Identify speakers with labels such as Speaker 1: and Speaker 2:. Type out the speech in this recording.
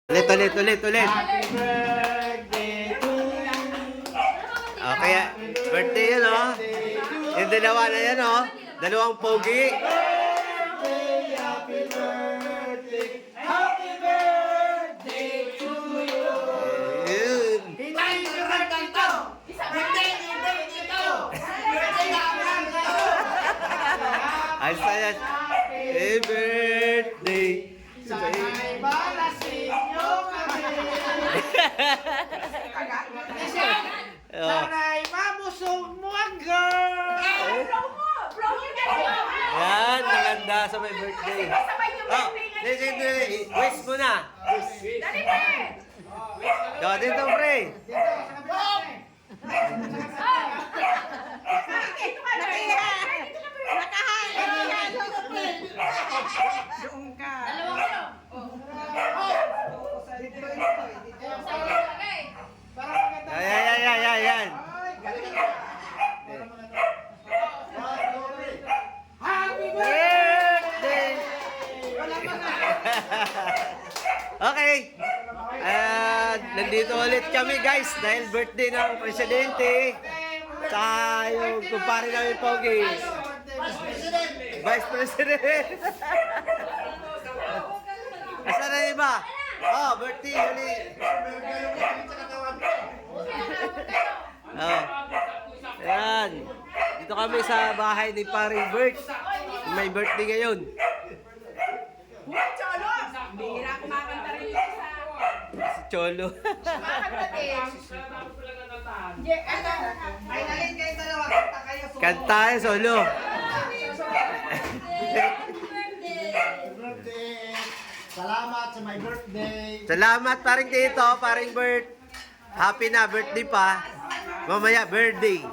Speaker 1: Ulit.
Speaker 2: Happy birthday to you.
Speaker 1: Kaya, birthday yan, oh. Yung dalawa na yan, oh. Dalawang pogi.
Speaker 2: Happy birthday. Happy birthday to you.
Speaker 1: Ayun.
Speaker 2: Hindi yung birthday ko. Birthday ko. Birthday namin ko.
Speaker 1: Ayos na yan. Happy birthday.
Speaker 2: Sana'y balasin nyo kami. Sana'y mabusog mo ang girl.
Speaker 1: Yan, maganda sa my birthday. Wish mo na. Dito, pre. Yan.
Speaker 2: Happy
Speaker 1: Birthday! Okay. Nandito ulit kami guys dahil birthday ng presidente. Sa yung kumpare namin Pogi. Vice President. Asan na iba? Oh, birthday ulit. Oh. Ayan. Dito kami sa bahay ni Paring Bert. May birthday ngayon.
Speaker 3: Cholo! Bihira kumakanta rin yung sa...
Speaker 1: Si Cholo.
Speaker 3: Kumakanta din. Ay, nalin kayo dalawa. Kanta kayo.
Speaker 1: Kanta eh, solo.
Speaker 2: birthday. Salamat sa my birthday.
Speaker 1: Salamat paring dito, Paring Bert. Happy na birthday pa. Mamaya birthday.